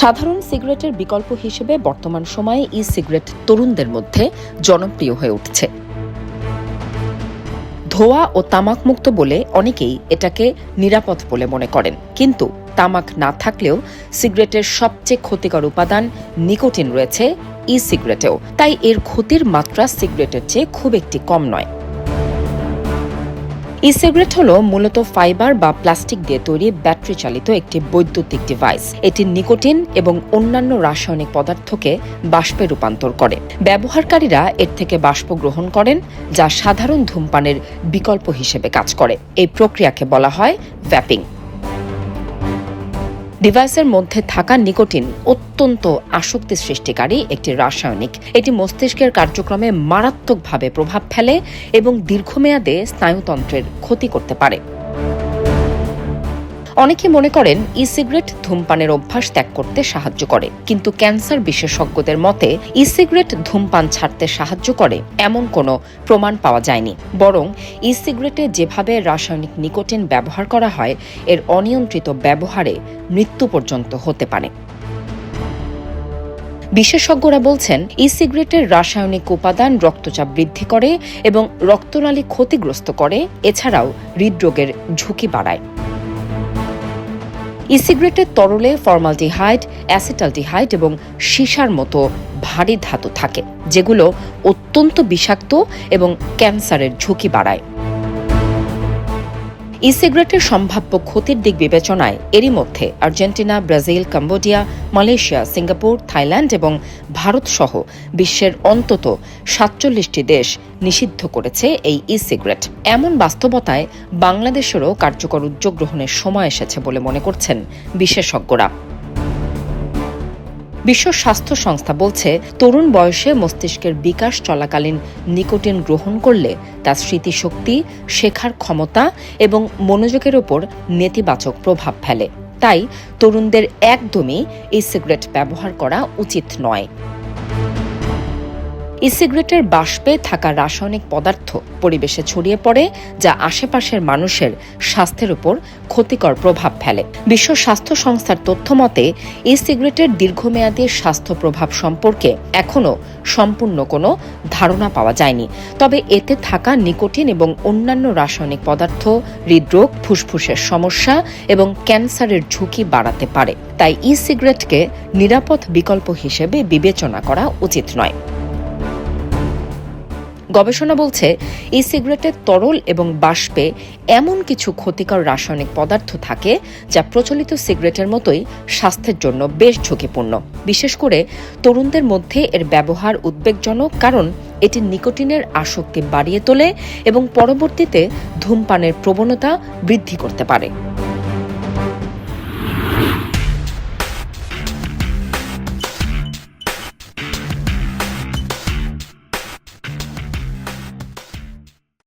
সাধারণ সিগারেটের বিকল্প হিসেবে বর্তমান সময়ে ই সিগারেট তরুণদের মধ্যে জনপ্রিয় হয়ে উঠছে। ধোঁয়া ও তামাকমুক্ত বলে অনেকেই এটাকে নিরাপদ বলে মনে করেন, কিন্তু তামাক না থাকলেও সিগারেটের সবচেয়ে ক্ষতিকর উপাদান নিকোটিন রয়েছে ই সিগারেটেও। তাই এর ক্ষতির মাত্রা সিগারেটের চেয়ে খুব একটি কম নয়। ই সিগারেট হল মূলত ফাইবার বা প্লাস্টিক দিয়ে তৈরি ব্যাটারি চালিত একটি বৈদ্যুতিক ডিভাইস। এটি নিকোটিন এবং অন্যান্য রাসায়নিক পদার্থকে বাষ্পে রূপান্তর করে। ব্যবহারকারীরা এর থেকে বাষ্প গ্রহণ করেন, যা সাধারণ ধূমপানের বিকল্প হিসেবে কাজ করে। এই প্রক্রিয়াকে বলা হয় ভ্যাপিং। ডিভাইসের মধ্যে থাকা নিকোটিন অত্যন্ত আসক্তি সৃষ্টিকারী একটি রাসায়নিক। এটি মস্তিষ্কের কার্যক্রমে মারাত্মকভাবে প্রভাব ফেলে এবং দীর্ঘমেয়াদে স্নায়ুতন্ত্রের ক্ষতি করতে পারে। অনেকে মনে করেন ই সিগারেট ধূমপানের অভ্যাস ত্যাগ করতে সাহায্য করে, কিন্তু ক্যান্সার বিশেষজ্ঞদের মতে ই সিগারেট ধূমপান ছাড়তে সাহায্য করে এমন কোনো প্রমাণ পাওয়া যায়নি। বরং ই সিগারেটে যেভাবে রাসায়নিক নিকোটিন ব্যবহার করা হয়, এর অনিয়ন্ত্রিত ব্যবহারে মৃত্যু পর্যন্ত হতে পারে। বিশেষজ্ঞরা বলছেন ই সিগারেটের রাসায়নিক উপাদান রক্তচাপ বৃদ্ধি করে এবং রক্তনালী ক্ষতিগ্রস্ত করে, এছাড়াও হৃদরোগের ঝুঁকি বাড়ায়। ই সিগারেটের তরলে ফর্মালডিহাইড, অ্যাসিটালডিহাইড এবং সীসার মতো ভারী ধাতু থাকে, যেগুলো অত্যন্ত বিষাক্ত এবং ক্যান্সারের ঝুঁকি বাড়ায়। ই সিগারেটের সম্ভাব্য ক্ষতির দিক বিবেচনায় এরই মধ্যে Argentina, Brazil, Cambodia, Malaysia, Singapore, Thailand এবং ভারত সহ বিশ্বের অন্তত ৪৭টি দেশ নিষিদ্ধ করেছে এই ই সিগারেট। এমন বাস্তবতায় বাংলাদেশেরও কার্যকর উদ্যোগ গ্রহণের সময় এসেছে বলে মনে করছেন বিশেষজ্ঞরা। বিশ্ব স্বাস্থ্য সংস্থা বলছে, তরুণ বয়সে মস্তিষ্কের বিকাশ চলাকালীন নিকোটিন গ্রহণ করলে তার স্মৃতিশক্তি, শেখার ক্ষমতা এবং মনোযোগের ওপর নেতিবাচক প্রভাব ফেলে। তাই তরুণদের একদমই ই সিগারেট ব্যবহার করা উচিত নয়। ই সিগারেটের বাষ্পে থাকা রাসায়নিক পদার্থ পরিবেশে ছড়িয়ে পড়ে, যা আশেপাশের মানুষের স্বাস্থ্যের উপর ক্ষতিকর প্রভাব ফেলে। বিশ্ব স্বাস্থ্য সংস্থার তথ্য মতে ই সিগারেটের দীর্ঘমেয়াদী স্বাস্থ্য প্রভাব সম্পর্কে এখনও সম্পূর্ণ কোনো ধারণা পাওয়া যায়নি। তবে এতে থাকা নিকোটিন এবং অন্যান্য রাসায়নিক পদার্থ হৃদরোগ, ফুসফুসের সমস্যা এবং ক্যান্সারের ঝুঁকি বাড়াতে পারে। তাই ই সিগারেটকে নিরাপদ বিকল্প হিসেবে বিবেচনা করা উচিত নয়। গবেষণা বলছে, ই সিগারেটের তরল এবং বাষ্পে এমন কিছু ক্ষতিকর রাসায়নিক পদার্থ থাকে যা প্রচলিত সিগারেটের মতোই স্বাস্থ্যের জন্য বেশ ঝুঁকিপূর্ণ। বিশেষ করে তরুণদের মধ্যে এর ব্যবহার উদ্বেগজনক, কারণ এটি নিকোটিনের আসক্তি বাড়িয়ে তোলে এবং পরবর্তীতে ধূমপানের প্রবণতা বৃদ্ধি করতে পারে।